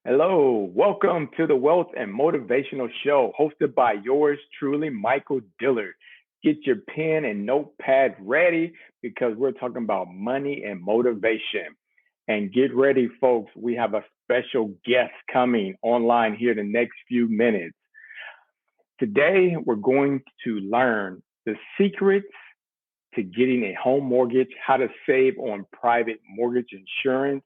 Hello, welcome to the Wealth and Motivational Show, hosted by yours truly, Michael Dillard. Get your pen and notepad ready because we're talking about money and motivation. And get ready, folks, we have a special guest coming online here the next few minutes. Today, we're going to learn the secrets to getting a home mortgage, how to save on private mortgage insurance,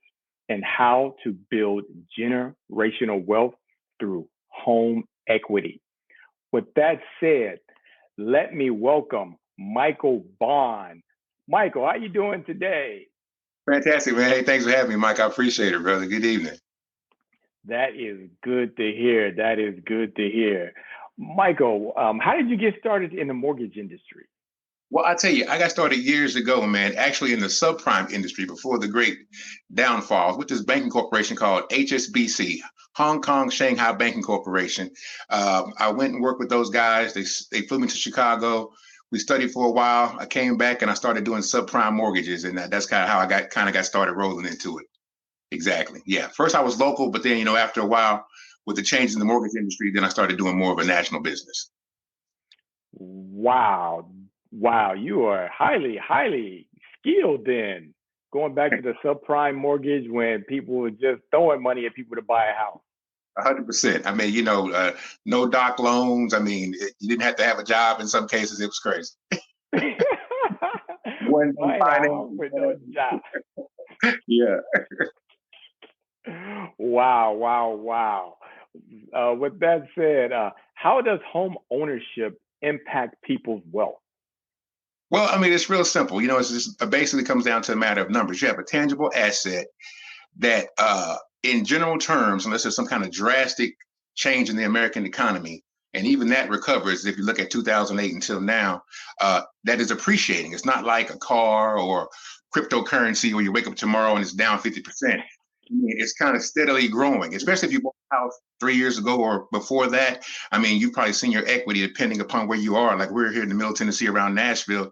and how to build generational wealth through home equity. With that said, let me welcome Michael Bond. Michael, how you doing today? Fantastic, man. Hey, thanks for having me, Mike. I appreciate it, brother. Good evening. That is good to hear. That is good to hear. Michael, how did you get started in the mortgage industry? Well, I tell you, I got started years ago, man, actually in the subprime industry before the great downfall with this banking corporation called HSBC, Hong Kong Shanghai Banking Corporation. I went and worked with those guys. They flew me to Chicago. We studied for a while. I came back and I started doing subprime mortgages, and that's kind of how I got started rolling into it. Exactly. Yeah. First I was local, but then, after a while with the change in the mortgage industry, then I started doing more of a national business. Wow. Wow. You are highly skilled then. Going back to the subprime mortgage when people were just throwing money at people to buy a house. 100%. I mean, no doc loans. I mean, you didn't have to have a job in some cases. It was crazy. One finance with no job. Yeah. Wow. With that said, how does home ownership impact people's wealth? Well, I mean, it's real simple. It's just basically comes down to a matter of numbers. You have a tangible asset that, in general terms, unless there's some kind of drastic change in the American economy, and even that recovers if you look at 2008 until now, that is appreciating. It's not like a car or cryptocurrency where you wake up tomorrow and it's down 50%. I mean, it's kind of steadily growing, especially if you bought a house 3 years ago or before that. I mean, you've probably seen your equity depending upon where you are. Like we're here in the Middle Tennessee around Nashville,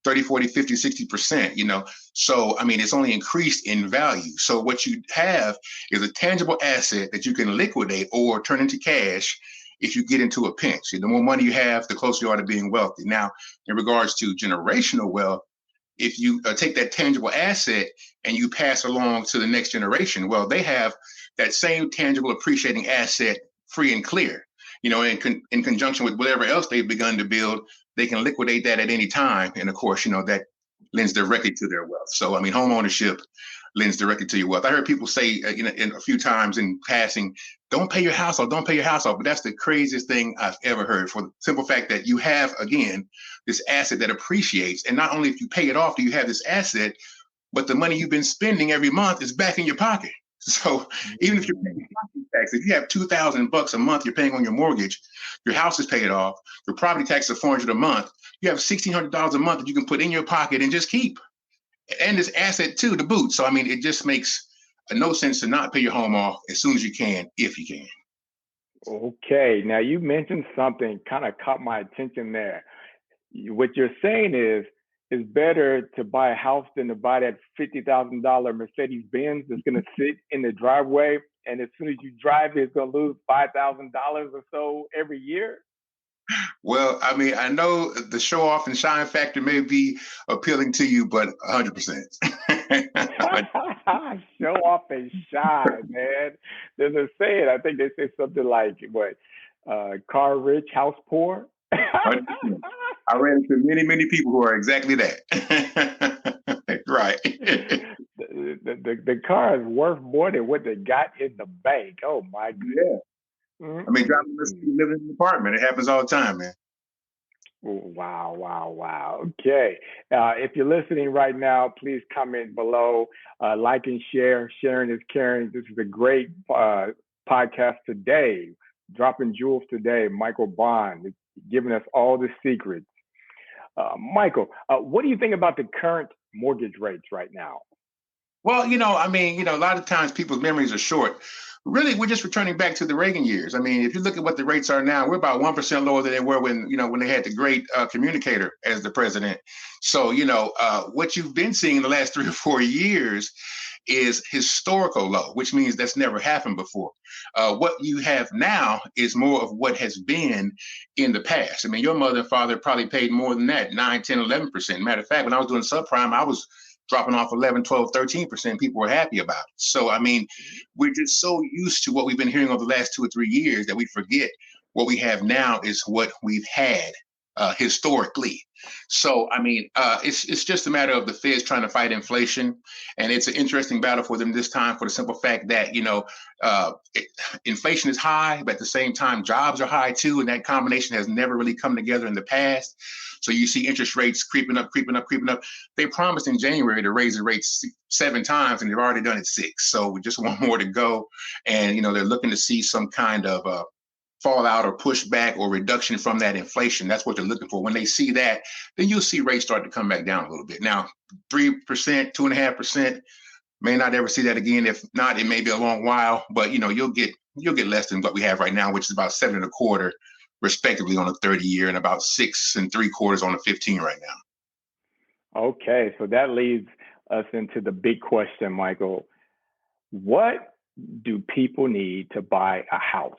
30, 40, 50, 60%, So, I mean, it's only increased in value. So what you have is a tangible asset that you can liquidate or turn into cash if you get into a pinch. The more money you have, the closer you are to being wealthy. Now, in regards to generational wealth, if you take that tangible asset and you pass along to the next generation, well, they have that same tangible appreciating asset free and clear. In conjunction with whatever else they've begun to build, they can liquidate that at any time. And of course, that lends directly to their wealth. So, I mean, home ownership lends directly to your wealth. I heard people say, in a few times in passing, don't pay your house off, don't pay your house off. But that's the craziest thing I've ever heard, for the simple fact that you have, again, this asset that appreciates. And not only if you pay it off do you have this asset, but the money you've been spending every month is back in your pocket. So even if you're paying property tax, if you have $2,000 a month you're paying on your mortgage, your house is paid off, your property tax is $400 a month, you have $1,600 a month that you can put in your pocket and just keep. And this asset too, to boot. So, I mean, it just makes no sense to not pay your home off as soon as you can, if you can. Okay. Now, you mentioned something kind of caught my attention there. What you're saying is it's better to buy a house than to buy that $50,000 Mercedes Benz that's going to sit in the driveway. And as soon as you drive it, it's going to lose $5,000 or so every year. Well, I mean, I know the show off and shine factor may be appealing to you, but 100%. Show off and shine, man. There's a saying, I think they say something like, car rich, house poor. I ran into many people who are exactly that. Right. The car is worth more than what they got in the bank. Oh my goodness. Yeah. I mean, driving living in an apartment, it happens all the time, man. Wow. Okay. If you're listening right now, please comment below, like and share. Sharing is caring. This is a great podcast today. Dropping jewels today. Michael Bond giving us all the secrets. Michael, what do you think about the current mortgage rates right now? Well, I mean, a lot of times people's memories are short. Really, we're just returning back to the Reagan years. I mean, if you look at what the rates are now, we're about 1% lower than they were when they had the great communicator as the president. So, what you've been seeing in the last 3 or 4 years is historical low, which means that's never happened before. What you have now is more of what has been in the past. I mean, your mother and father probably paid more than that, 9, 10, 11%. Matter of fact, when I was doing subprime, I was dropping off 11, 12, 13%. People were happy about it. So, I mean, we're just so used to what we've been hearing over the last 2 or 3 years that we forget what we have now is what we've had historically. So, I mean, it's just a matter of the Feds trying to fight inflation, and it's an interesting battle for them this time for the simple fact that inflation is high, but at the same time, jobs are high too, and that combination has never really come together in the past. So you see interest rates creeping up, creeping up, creeping up. They promised in January to raise the rates 7 times, and they've already done it 6. So we just want more to go, and they're looking to see some kind of fallout or pushback or reduction from that inflation. That's what they're looking for. When they see that, then you'll see rates start to come back down a little bit. Now, 3%, 2.5%, may not ever see that again. If not, it may be a long while, but you'll get less than what we have right now, which is about 7.25, respectively, on a 30-year, and about 6.75 on a 15 right now. Okay, so that leads us into the big question, Michael. What do people need to buy a house?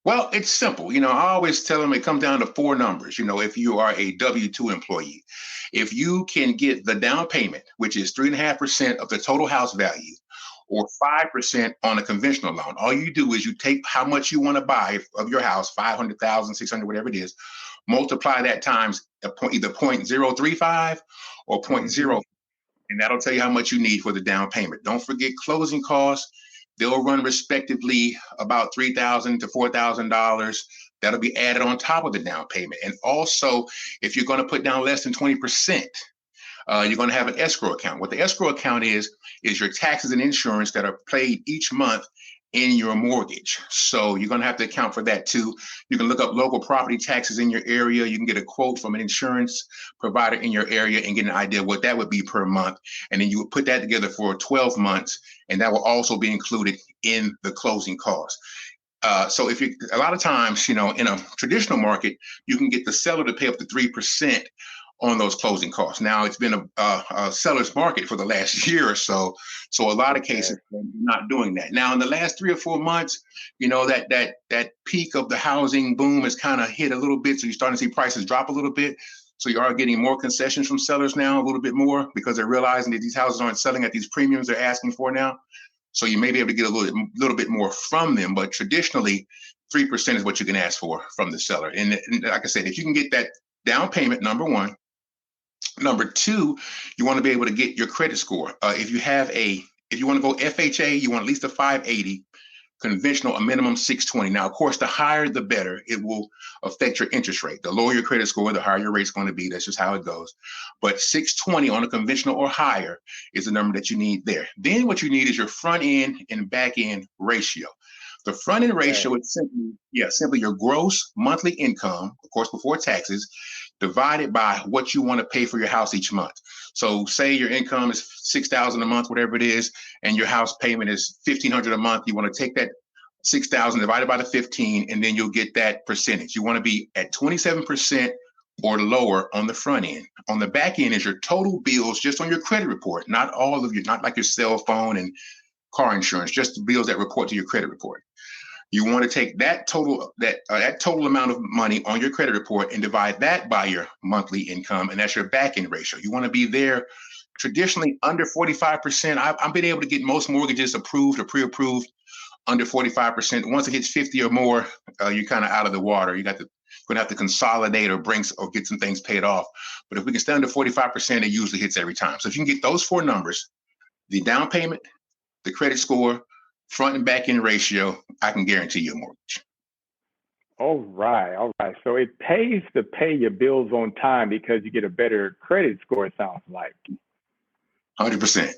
Well, it's simple. I always tell them it comes down to 4 numbers. If you are a W-2 employee, if you can get the down payment, which is 3.5% of the total house value, or 5% on a conventional loan, all you do is you take how much you want to buy of your house, 500,000, 600, whatever it is, multiply that times either 0.035 or 0.0, and that'll tell you how much you need for the down payment. Don't forget closing costs. They'll run respectively about $3,000 to $4,000. That'll be added on top of the down payment. And also, if you're going to put down less than 20%, you're going to have an escrow account. What the escrow account is your taxes and insurance that are paid each month in your mortgage. So you're going to have to account for that too. You can look up local property taxes in your area. You can get a quote from an insurance provider in your area and get an idea of what that would be per month. And then you would put that together for 12 months, and that will also be included in the closing costs. So a lot of times, in a traditional market, you can get the seller to pay up to 3% on those closing costs. Now, it's been a seller's market for the last year or so. So a lot of cases are not doing that. Now, in the last 3 or 4 months, that peak of the housing boom has kind of hit a little bit. So you're starting to see prices drop a little bit. So you are getting more concessions from sellers now, a little bit more, because they're realizing that these houses aren't selling at these premiums they're asking for now. So you may be able to get a little bit more from them. But traditionally, 3% is what you can ask for from the seller. And like I said, if you can get that down payment, number one. Number two, you want to be able to get your credit score. If you want to go FHA, you want at least a 580, conventional, a minimum 620. Now, of course, the higher, the better. It will affect your interest rate. The lower your credit score, the higher your rate's going to be. That's just how it goes. But 620 on a conventional or higher is the number that you need there. Then what you need is your front end and back end ratio. The front end ratio is simply your gross monthly income, of course, before taxes, divided by what you want to pay for your house each month. So say your income is $6,000 a month, whatever it is, and your house payment is $1,500 a month. You want to take that 6,000 divided by the 15, and then you'll get that percentage. You want to be at 27% or lower on the front end. On the back end is your total bills just on your credit report, not like your cell phone and car insurance, just the bills that report to your credit report. You want to take that total amount of money on your credit report and divide that by your monthly income, and that's your back end ratio. You want to be there traditionally under 45%. I've been able to get most mortgages approved or pre-approved under 45%. Once it hits 50 or more, you're kind of out of the water. You're going to have to consolidate or get some things paid off. But if we can stay under 45%, it usually hits every time. So if you can get those 4 numbers, the down payment, the credit score, front and back end ratio, I can guarantee you a mortgage. All right. So it pays to pay your bills on time because you get a better credit score, it sounds like. 100%.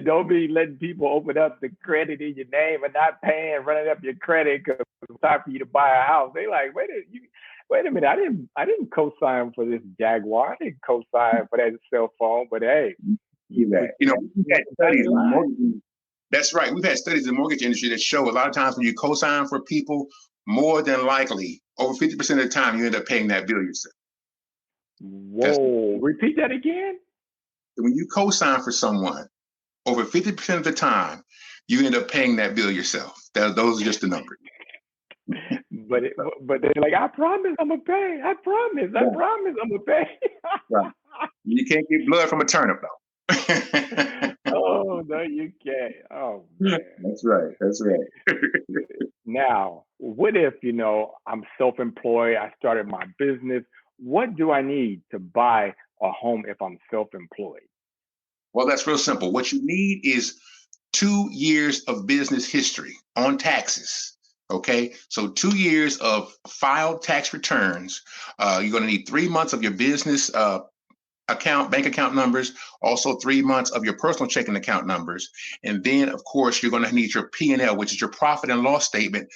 Don't be letting people open up the credit in your name and not paying, running up your credit because it's time for you to buy a house. They like, wait a minute, I didn't co-sign for this Jaguar. I didn't co-sign for that cell phone, but hey. We've had studies. That's right. We've had studies in the mortgage industry that show a lot of times when you co-sign for people, more than likely, over 50% of the time, you end up paying that bill yourself. Whoa! Repeat that again. When you co-sign for someone, over 50% of the time, you end up paying that bill yourself. Those are just the numbers. but they're like, I promise I'm gonna pay. I promise I'm gonna pay. Right. You can't get blood from a turnip, though. Oh no, you can't. Oh man. That's right. That's right. Now, what if I'm self-employed? I started my business. What do I need to buy a home if I'm self-employed? Well, that's real simple. What you need is 2 years of business history on taxes. Okay, so 2 years of filed tax returns. You're going to need 3 months of your business bank account numbers, also 3 months of your personal checking account numbers, and then of course you're going to need your P&L, which is your profit and loss statement,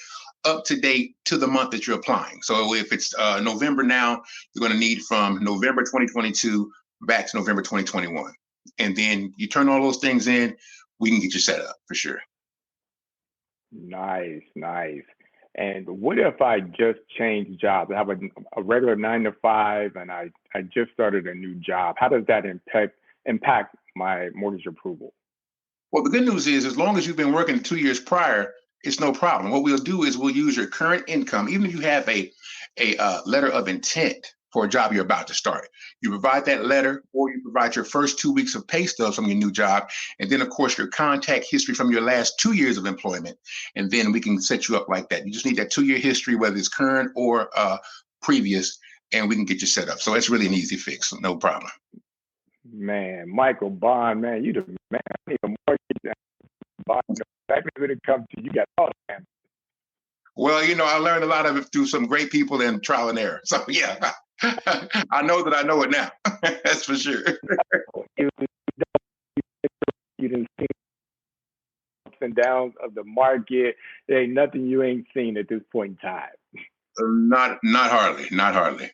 up to date to the month that you're applying. So if it's November now, you're going to need from November 2022 back to November 2021, and then you turn all those things in, we can get you set up for sure. Nice, nice. And what if I just changed jobs? I have a regular 9 to 5, and I just started a new job. How does that impact my mortgage approval? Well, the good news is, as long as you've been working 2 years prior, it's no problem. What we'll do is we'll use your current income, even if you have a letter of intent for a job you're about to start. You provide that letter, or you provide your first 2 weeks of pay stubs from your new job, and then, of course, your contact history from your last 2 years of employment, and then we can set you up like that. You just need that 2 year history, whether it's current or previous, and we can get you set up. So it's really an easy fix, no problem. Man, Michael Bond, man, you the man. I need a mortgage. Bond, exactly when it comes to you got all the answers. Well, I learned a lot of it through some great people and trial and error. So yeah, I know that I know it now. That's for sure. You didn't see ups and downs of the market. There ain't nothing you ain't seen at this point in time. Not hardly, not hardly.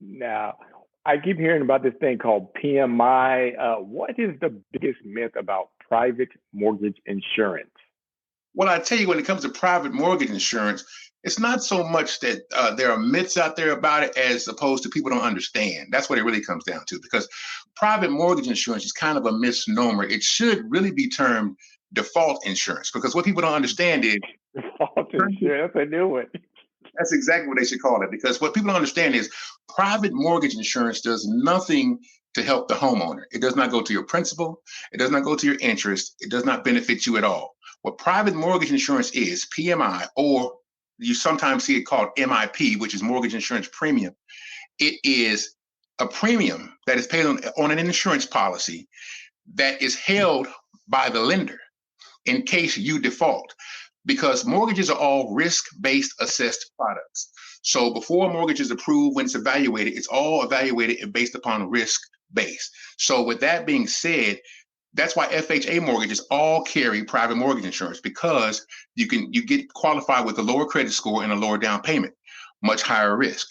Now, I keep hearing about this thing called PMI. What is the biggest myth about private mortgage insurance? Well, I tell you, when it comes to private mortgage insurance, it's not so much that there are myths out there about it as opposed to people don't understand. That's what it really comes down to, because private mortgage insurance is kind of a misnomer. It should really be termed default insurance, because what people don't understand is default insurance. That's a new one. That's exactly what they should call it, because what people don't understand is private mortgage insurance does nothing to help the homeowner. It does not go to your principal. It does not go to your interest. It does not benefit you at all. What private mortgage insurance is, PMI, or you sometimes see it called MIP, which is mortgage insurance premium. It is a premium that is paid on an insurance policy that is held by the lender in case you default, because mortgages are all risk-based assessed products. So before a mortgage is approved, when it's evaluated, it's all evaluated based upon risk base. So with that being said, that's why FHA mortgages all carry private mortgage insurance, because you get qualified with a lower credit score and a lower down payment, much higher risk.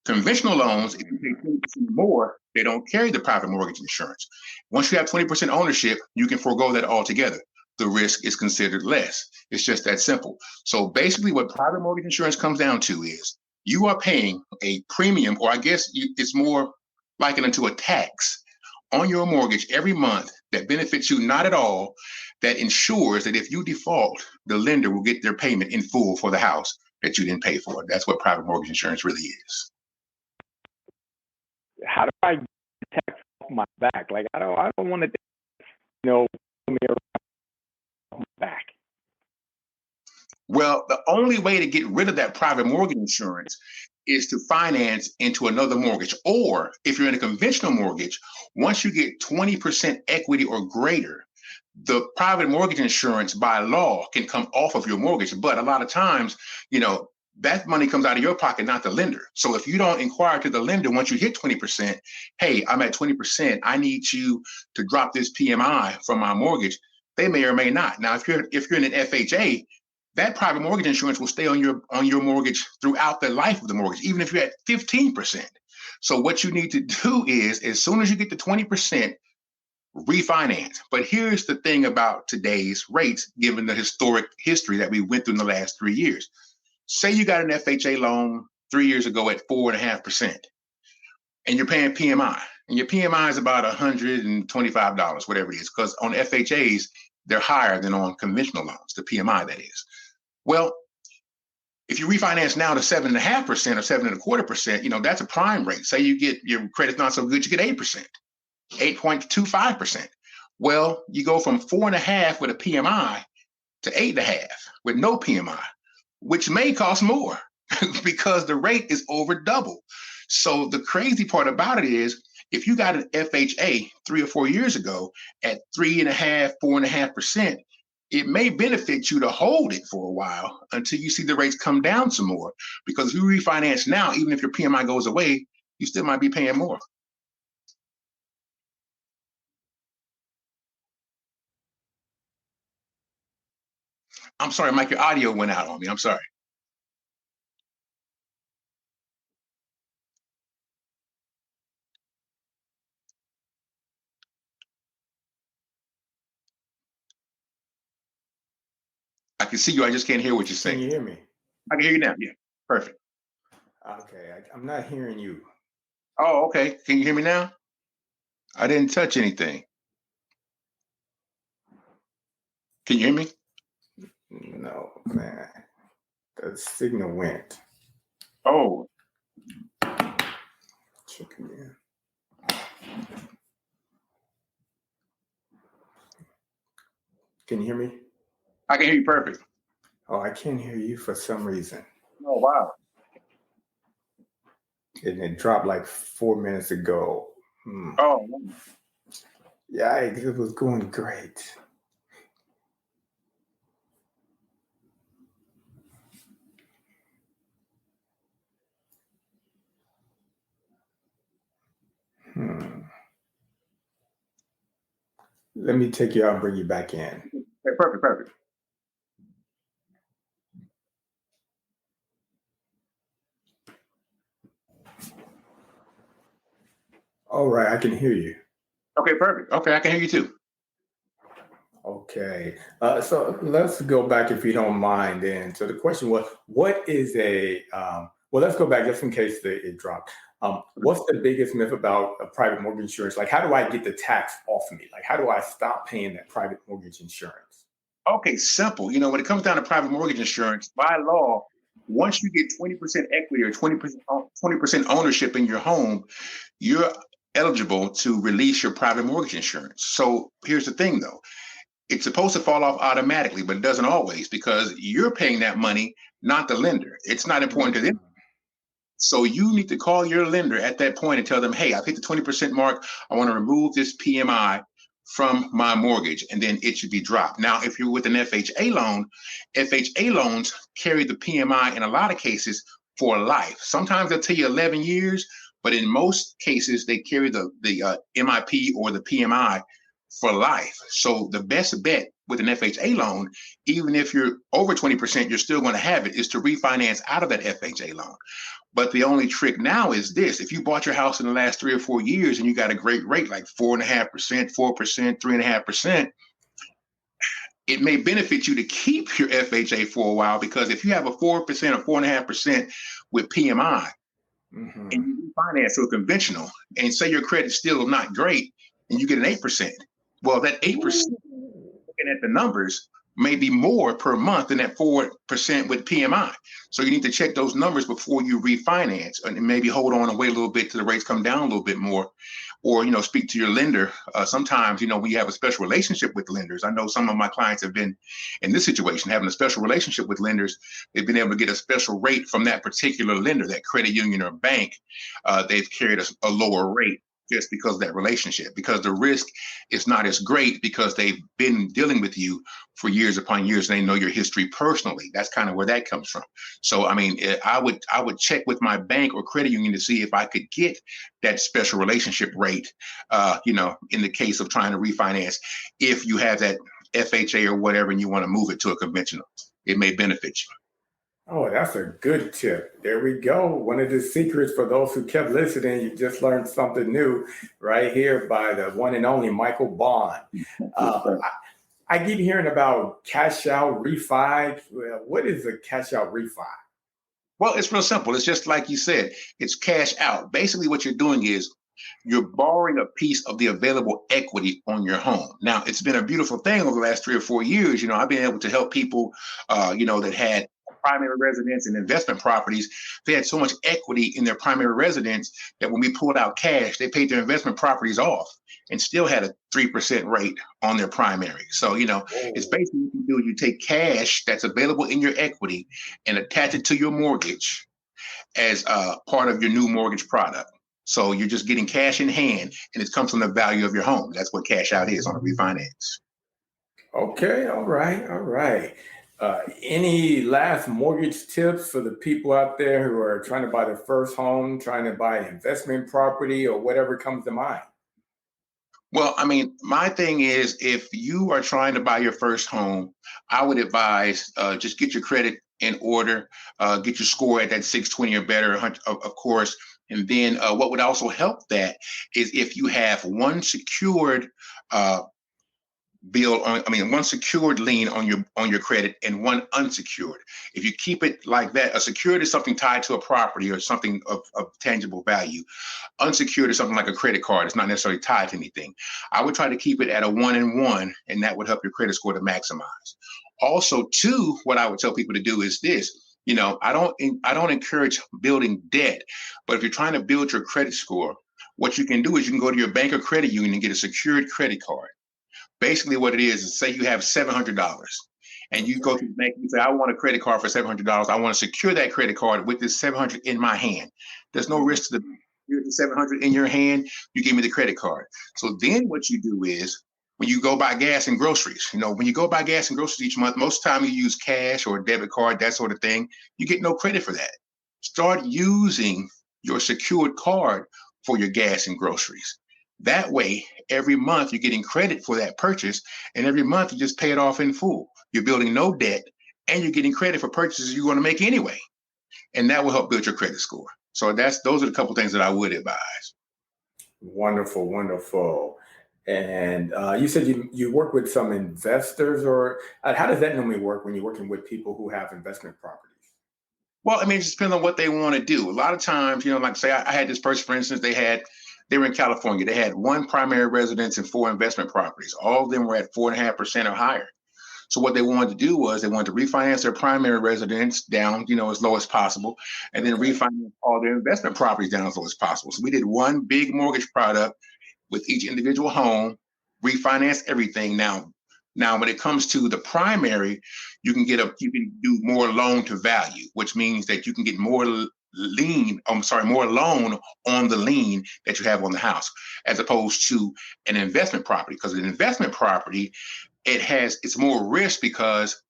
Conventional loans, if you pay 20% more, they don't carry the private mortgage insurance. Once you have 20% ownership, you can forego that altogether. The risk is considered less. It's just that simple. So basically what private mortgage insurance comes down to is you are paying a premium, or I guess it's more likened into a tax on your mortgage every month that benefits you not at all, that ensures that if you default, the lender will get their payment in full for the house that you didn't pay for. That's what private mortgage insurance really is. How do I get tax off my back? Like I don't want to, me around my back. Well, the only way to get rid of that private mortgage insurance is to finance into another mortgage. Or if you're in a conventional mortgage, once you get 20% equity or greater, the private mortgage insurance by law can come off of your mortgage. But a lot of times, that money comes out of your pocket, not the lender. So if you don't inquire to the lender once you hit 20%, hey, I'm at 20%, I need you to drop this PMI from my mortgage, they may or may not. Now, if you're in an FHA, that private mortgage insurance will stay on your mortgage throughout the life of the mortgage, even if you're at 15%. So what you need to do is, as soon as you get to 20%, refinance. But here's the thing about today's rates, given the historic history that we went through in the last 3 years. Say you got an FHA loan 3 years ago at 4.5%, and you're paying PMI. and your PMI is about $125, whatever it is, because on FHAs, they're higher than on conventional loans, the PMI that is. Well, if you refinance now to 7.5% or 7.25%, that's a prime rate. Say you get your credit's not so good, you get 8%, 8.25%. Well, you go from 4.5 with a PMI to 8.5 with no PMI, which may cost more because the rate is over double. So the crazy part about it is, if you got an FHA 3 or 4 years ago at 3.5, 4.5%, it may benefit you to hold it for a while until you see the rates come down some more. Because if you refinance now, even if your PMI goes away, you still might be paying more. I'm sorry, Mike, your audio went out on me. I'm sorry. I can see you. I just can't hear what you're saying. Can you hear me? I can hear you now. Yeah, perfect. Okay, I'm not hearing you. Oh, okay. Can you hear me now? I didn't touch anything. Can you hear me? No, man. The signal went. Oh. Check again. Can you hear me? I can hear you perfect. Oh, I can't hear you for some reason. Oh, wow. And it dropped like 4 minutes ago. Oh. Yeah, it was going great. Let me take you out and bring you back in. Okay, perfect. All right, I can hear you. Okay, perfect. Okay, I can hear you too. Okay, so let's go back if you don't mind then. So the question was, what is well, let's go back just in case it dropped. What's the biggest myth about a private mortgage insurance? Like, how do I get the tax off of me? Like, how do I stop paying that private mortgage insurance? Okay, simple. When it comes down to private mortgage insurance, by law, once you get 20% equity or 20% ownership in your home, you're eligible to release your private mortgage insurance. So here's the thing though. It's supposed to fall off automatically, but it doesn't always, because you're paying that money, not the lender. It's not important to them. So you need to call your lender at that point and tell them, hey, I've hit the 20% mark. I want to remove this PMI from my mortgage, and then it should be dropped. Now, if you're with an FHA loan, FHA loans carry the PMI in a lot of cases for life. Sometimes they'll tell you 11 years, but in most cases, they carry the MIP or the PMI for life. So the best bet with an FHA loan, even if you're over 20%, you're still going to have it, is to refinance out of that FHA loan. But the only trick now is this: if you bought your house in the last 3 or 4 years and you got a great rate, like 4.5%, 4%, 3.5%, it may benefit you to keep your FHA for a while, because if you have a 4% or 4.5% with PMI and you refinance to a conventional, and say your credit's still not great and you get an 8%, well, that 8%, looking at the numbers, may be more per month than that 4% with PMI. So you need to check those numbers before you refinance, and maybe hold on and wait a little bit till the rates come down a little bit more, or speak to your lender. Sometimes when you have a special relationship with lenders, I know some of my clients have been in this situation, having a special relationship with lenders. They've been able to get a special rate from that particular lender, that credit union or bank. They've carried a lower rate just because of that relationship, because the risk is not as great, because they've been dealing with you for years upon years and they know your history personally. That's kind of where that comes from. So, I mean, I would check with my bank or credit union to see if I could get that special relationship rate, in the case of trying to refinance. If you have that FHA or whatever and you want to move it to a conventional, it may benefit you. Oh, that's a good tip. There we go. One of the secrets for those who kept listening, you just learned something new right here by the one and only Michael Bond. I keep hearing about cash out refi. What is a cash out refi? Well, it's real simple. It's just like you said, it's cash out. Basically, what you're doing is you're borrowing a piece of the available equity on your home. Now, it's been a beautiful thing over the last 3 or 4 years. I've been able to help people, that had primary residence and investment properties. They had so much equity in their primary residence that when we pulled out cash, they paid their investment properties off and still had a 3% rate on their primary. So, it's basically what you do. You take cash that's available in your equity and attach it to your mortgage as part of your new mortgage product. So you're just getting cash in hand, and it comes from the value of your home. That's what cash out is on a refinance. Okay, all right, all right. Any last mortgage tips for the people out there who are trying to buy their first home, trying to buy an investment property, or whatever comes to mind? Well, my thing is, if you are trying to buy your first home, I would advise just get your credit in order, get your score at that 620 or better, of course. And then what would also help that is if you have one secured one secured lien on your credit and one unsecured. If you keep it like that, a secured is something tied to a property or something of tangible value. Unsecured is something like a credit card. It's not necessarily tied to anything. I would try to keep it at a 1 and 1, and that would help your credit score to maximize. Also, too, what I would tell people to do is this. I don't encourage building debt, but if you're trying to build your credit score, what you can do is you can go to your bank or credit union and get a secured credit card. Basically, what it is say you have $700 and you go to the bank and you say, I want a credit card for $700. I want to secure that credit card with this $700 in my hand. There's no risk to the $700 in your hand. You give me the credit card. So then what you do is when you go buy gas and groceries, when you go buy gas and groceries each month, most of the time you use cash or a debit card, that sort of thing. You get no credit for that. Start using your secured card for your gas and groceries. That way, every month you're getting credit for that purchase, and every month you just pay it off in full. You're building no debt, and you're getting credit for purchases you're going to make anyway, and that will help build your credit score. So those are the couple things that I would advise. Wonderful, wonderful. And you said you work with some investors, or how does that normally work when you're working with people who have investment properties? Well, it just depends on what they want to do. A lot of times, like say I had this person, for instance, they were in California. They had one primary residence and 4 investment properties. All of them were at 4.5% or higher. So what they wanted to do was they wanted to refinance their primary residence down, as low as possible, and then refinance all their investment properties down as low as possible. So we did one big mortgage product with each individual home, refinance everything. Now when it comes to the primary, you can do more loan to value, which means that you can get more more loan on the lien that you have on the house, as opposed to an investment property. Because an investment property, it's more risk, because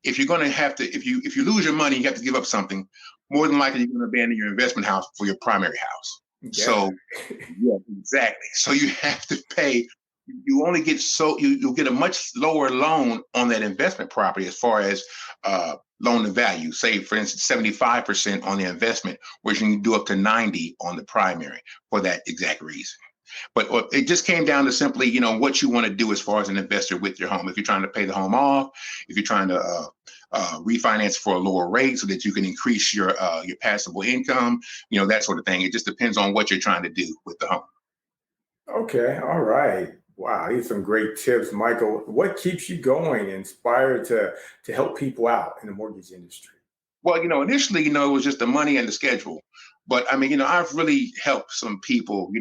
if you're going to have to, if you lose your money, you have to give up something. More than likely, you're going to abandon your investment house for your primary house. Yeah. So, yeah, exactly. So you have to pay. You only get you'll get a much lower loan on that investment property as far as loan to value. Say, for instance, 75% on the investment, whereas you can do up to 90 on the primary for that exact reason. But it just came down to simply, what you want to do as far as an investor with your home. If you're trying to pay the home off, if you're trying to refinance for a lower rate so that you can increase your taxable income, that sort of thing. It just depends on what you're trying to do with the home. Okay, all right. Wow, these are some great tips, Michael. What keeps you going, inspired to help people out in the mortgage industry? Well, initially, it was just the money and the schedule. But I've really helped some people,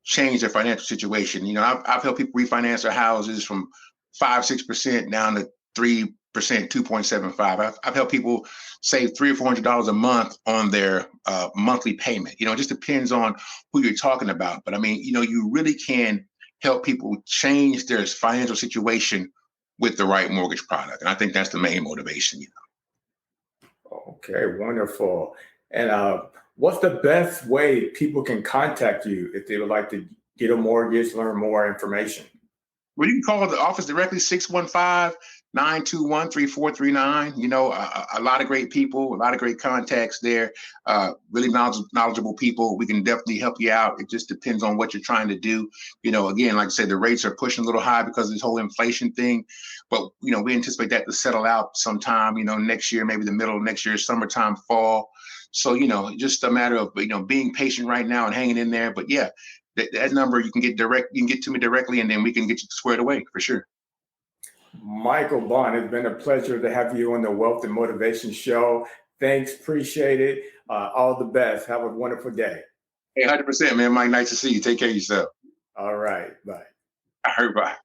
change their financial situation. I've helped people refinance their houses from 5-6% down to 3%, 2.75. I've helped people save $300 or $400 a month on their monthly payment. It just depends on who you're talking about. But you really can help people change their financial situation with the right mortgage product. And I think that's the main motivation. Okay, wonderful. And what's the best way people can contact you if they would like to get a mortgage, learn more information? Well, you can call the office directly, 615-921-3439. A lot of great people, a lot of great contacts there, really knowledgeable people. We can definitely help you out. It just depends on what you're trying to do. Again, like I said, the rates are pushing a little high because of this whole inflation thing. But, we anticipate that to settle out sometime, next year, maybe the middle of next year, summertime, fall. So, just a matter of, being patient right now and hanging in there. But yeah, that number you can get to me directly, and then we can get you squared away for sure. Michael Bond, it's been a pleasure to have you on the Wealth and Motivation Show. Thanks, appreciate it. All the best. Have a wonderful day. Hey, 100%, man. Mike, nice to see you. Take care of yourself. All right, bye. All right, bye.